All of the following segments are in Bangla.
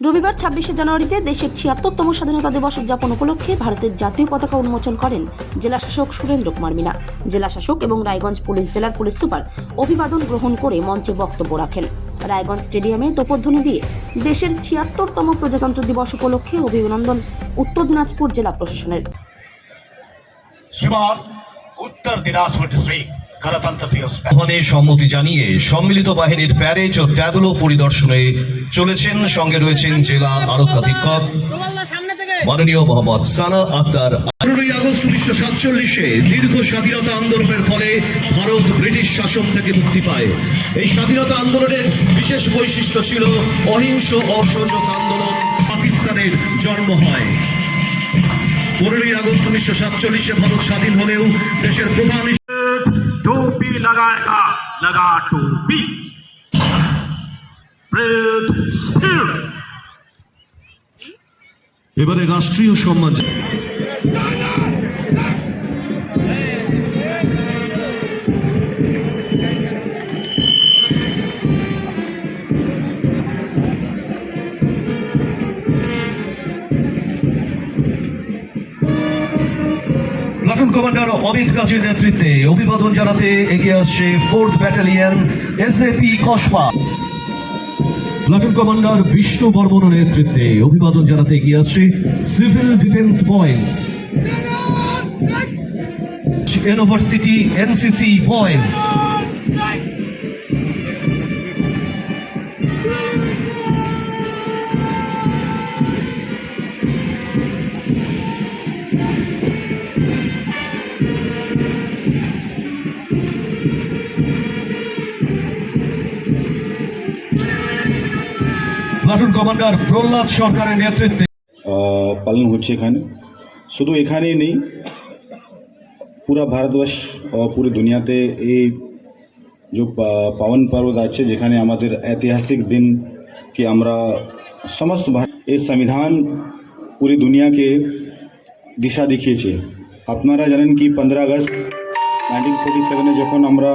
রবিবার ২৬শে জানুয়ারিতে দেশের ৭৬তম স্বাধীনতা দিবস উদযাপন উপলক্ষে ভারতের জাতীয় পতাকা উন্মোচন করেন জেলাশাসক সুরেন্দ্র কুমার মীনা। জেলাশাসক এবং রায়গঞ্জ পুলিশ জেলার পুলিশ সুপার অভিবাদন গ্রহণ করে মঞ্চে বক্তব্য রাখেন। রায়গঞ্জ স্টেডিয়ামে তোপধ্বনি দিয়ে দেশের ৭৬তম প্রজাতন্ত্র দিবস উপলক্ষে অভিনন্দন উত্তর দিনাজপুর জেলা প্রশাসনের। উত্তর দিনাজপুর ডিস্ট্রিক্ট আমাদের সম্মতি জানিয়ে সম্মিলিত বাহিনীর প্যারেড ও ট্যাবলো পরিদর্শনে চলেছেন। সঙ্গে রয়েছেন জেলা আরক্ষাধীক্ষক মাননীয় মোহাম্মদ সানা আক্তার। 15ই আগস্ট 1947-এ দীর্ঘ স্বাধীনতা আন্দোলনের ফলে ভারত ব্রিটিশ শাসন থেকে মুক্তি পায়। এই স্বাধীনতা আন্দোলনের বিশেষ বৈশিষ্ট্য ছিল অহিংস অসহযোগ আন্দোলন। পাকিস্তানের জন্ম হয় 15ই আগস্ট 1947-এ ভারত স্বাধীন হলেও দেশের প্রধান टोपी लगाएगा, लगा टोपी। এবারে রাষ্ট্রীয় সম্মান প্লাটুন কমান্ডার অমিত কাজীর নেতৃত্বে অভিবাদন জানাতে এগিয়ে আসছে 4th battalion SAP Kasba. Platoon commander Bishnu বর্মনের নেতৃত্বে অভিবাদন জানাতে এগিয়ে আসছে civil defence boys, university NCC boys. Platoon commander Prahlad সরকারের নেতৃত্বে পালন হচ্ছে এখানে। শুধু এখানেই নেই, পুরা ভারতবর্ষ ও পুরো দুনিয়াতে এই যে পাवन पर्व আছে, যেখানে আমাদের ঐতিহাসিক দিন কি আমরা সমস্ত এই সংবিধান পুরো দুনিয়াকে দিশা দেখিয়েছে। আপনারা জানেন কি 15 আগস্ট 1947-এ যখন আমরা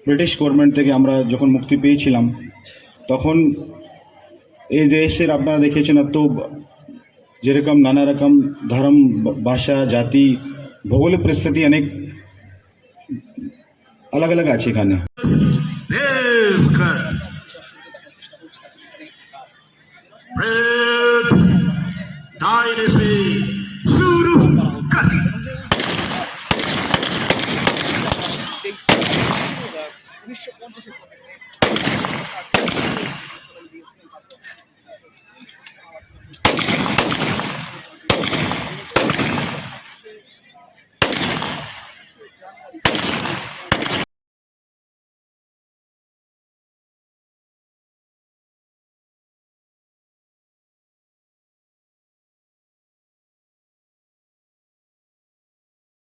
ব্রিটিশ গভর্নমেন্ট থেকে আমরা যখন মুক্তি পেয়েছিলাম, তখন এই দেশের আপনারা দেখেছেন তো যেরকম নানা রকম ধর্ম, ভাষা, জাতি, ভৌগোলিক পরিস্থিতি অনেক अलग अलग আছে এখানে। दायरे से